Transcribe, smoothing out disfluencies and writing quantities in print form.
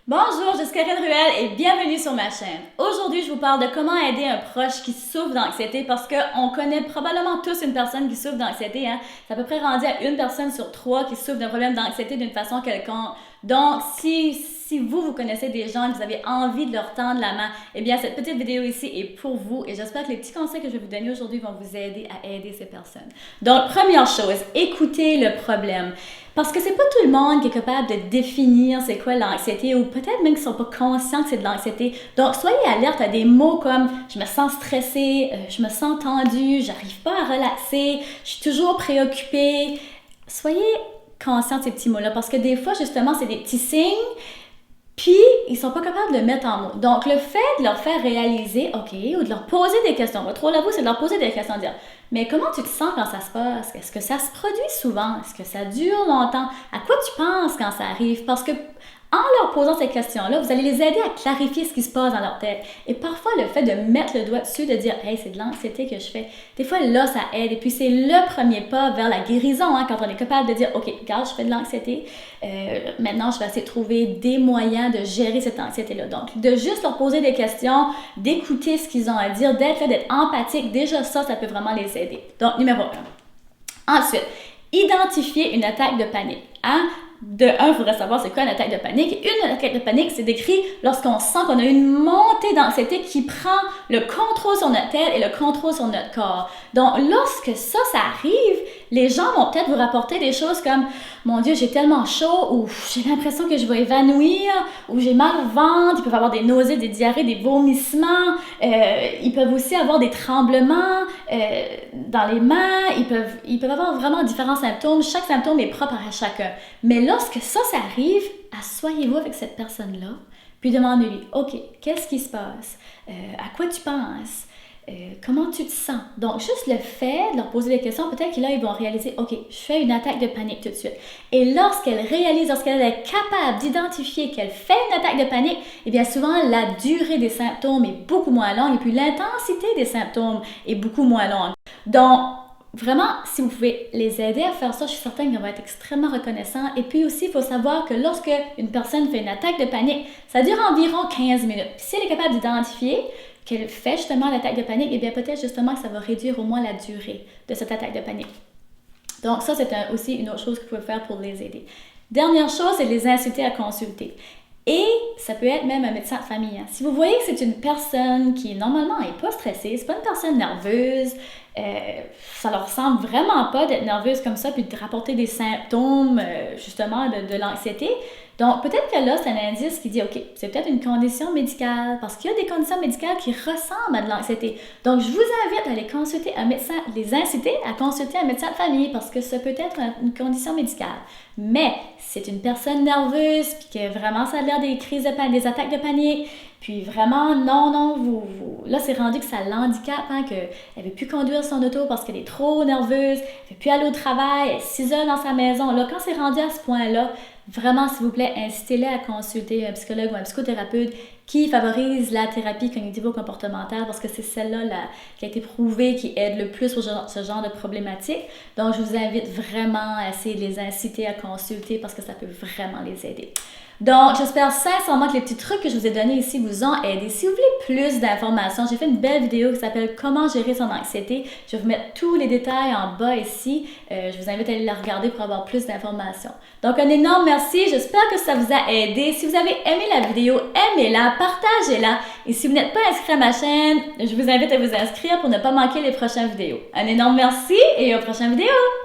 Bonjour, je suis Karine Ruel et bienvenue sur ma chaîne. Aujourd'hui, je vous parle de comment aider un proche qui souffre d'anxiété parce qu'on connaît probablement tous une personne qui souffre d'anxiété. C'est à peu près rendu à une personne sur trois qui souffre d'un problème d'anxiété d'une façon quelconque. Donc, si vous connaissez des gens et que vous avez envie de leur tendre la main, eh bien, cette petite vidéo ici est pour vous et j'espère que les petits conseils que je vais vous donner aujourd'hui vont vous aider à aider ces personnes. Donc, première chose, écoutez le problème. Parce que c'est pas tout le monde qui est capable de définir c'est quoi l'anxiété ou peut-être même qu'ils sont pas conscients que c'est de l'anxiété. Donc, soyez alerte à des mots comme je me sens stressée, je me sens tendue, j'arrive pas à relaxer, je suis toujours préoccupée. Soyez conscient de ces petits mots-là parce que des fois, justement, c'est des petits signes. Puis, ils sont pas capables de le mettre en mots. Donc, le fait de leur faire réaliser, OK, ou de leur poser des questions, votre rôle à vous, c'est de leur poser des questions, de dire, mais comment tu te sens quand ça se passe? Est-ce que ça se produit souvent? Est-ce que ça dure longtemps? À quoi tu penses quand ça arrive? Parce que en leur posant ces questions-là, vous allez les aider à clarifier ce qui se passe dans leur tête. Et parfois, le fait de mettre le doigt dessus, de dire « Hey, c'est de l'anxiété que je fais », des fois, là, ça aide. Et puis, c'est le premier pas vers la guérison, quand on est capable de dire « OK, regarde, je fais de l'anxiété. Maintenant, je vais essayer de trouver des moyens de gérer cette anxiété-là. » Donc, de juste leur poser des questions, d'écouter ce qu'ils ont à dire, d'être là, d'être empathique, déjà ça peut vraiment les aider. Donc, numéro 1. Ensuite, identifier une attaque de panique. De un, il faudrait savoir c'est quoi une attaque de panique. Une attaque de panique, c'est décrit lorsqu'on sent qu'on a une montée d'anxiété qui prend le contrôle sur notre tête et le contrôle sur notre corps. Donc, lorsque ça arrive, les gens vont peut-être vous rapporter des choses comme « Mon Dieu, j'ai tellement chaud » ou « J'ai l'impression que je vais évanouir » ou « J'ai mal au ventre ». Ils peuvent avoir des nausées, des diarrhées, des vomissements. Ils peuvent aussi avoir des tremblements dans les mains. Ils peuvent avoir vraiment différents symptômes. Chaque symptôme est propre à chacun. Mais lorsque ça arrive, asseyez-vous avec cette personne-là, puis demandez-lui, OK, qu'est-ce qui se passe? À quoi tu penses? Comment tu te sens? Donc, juste le fait de leur poser des questions, peut-être que là, ils vont réaliser, OK, je fais une attaque de panique tout de suite. Et lorsqu'elle réalise, lorsqu'elle est capable d'identifier qu'elle fait une attaque de panique, eh bien souvent, la durée des symptômes est beaucoup moins longue et puis l'intensité des symptômes est beaucoup moins longue. Donc, vraiment, si vous pouvez les aider à faire ça, je suis certaine qu'ils vont être extrêmement reconnaissants. Et puis aussi, il faut savoir que lorsque une personne fait une attaque de panique, ça dure environ 15 minutes. Puis si elle est capable d'identifier qu'elle fait justement l'attaque de panique, eh bien peut-être justement que ça va réduire au moins la durée de cette attaque de panique. Donc ça, c'est aussi une autre chose que vous pouvez faire pour les aider. Dernière chose, c'est de les inciter à consulter. Et ça peut être même un médecin de famille. Si vous voyez que c'est une personne qui normalement n'est pas stressée, c'est pas une personne nerveuse, ça leur ressemble vraiment pas d'être nerveuse comme ça puis de rapporter des symptômes justement de l'anxiété. Donc peut-être que là, c'est un indice qui dit OK, c'est peut-être une condition médicale parce qu'il y a des conditions médicales qui ressemblent à de l'anxiété. Donc je vous invite à aller consulter un médecin, les inciter à consulter un médecin de famille parce que ça peut être une condition médicale. Mais c'est une personne nerveuse puis que vraiment ça a l'air des crises de panique, des attaques de panique. Puis vraiment, non, là, c'est rendu que ça l'handicape, qu'elle ne veut plus conduire son auto parce qu'elle est trop nerveuse, elle ne veut plus aller au travail, elle s'isole dans sa maison. Là, quand c'est rendu à ce point-là, vraiment, s'il vous plaît, incitez-les à consulter un psychologue ou un psychothérapeute qui favorise la thérapie cognitivo-comportementale parce que c'est celle-là qui a été prouvée, qui aide le plus pour ce genre de problématique. Donc, je vous invite vraiment à essayer de les inciter à consulter parce que ça peut vraiment les aider. Donc, j'espère sincèrement que les petits trucs que je vous ai donnés ici vous ont aidé. Si vous voulez plus d'informations, j'ai fait une belle vidéo qui s'appelle « Comment gérer son anxiété ». Je vais vous mettre tous les détails en bas ici. Je vous invite à aller la regarder pour avoir plus d'informations. Donc, un énorme merci. J'espère que ça vous a aidé. Si vous avez aimé la vidéo, aimez-la, partagez-la. Et si vous n'êtes pas inscrit à ma chaîne, je vous invite à vous inscrire pour ne pas manquer les prochaines vidéos. Un énorme merci et aux prochaines vidéos!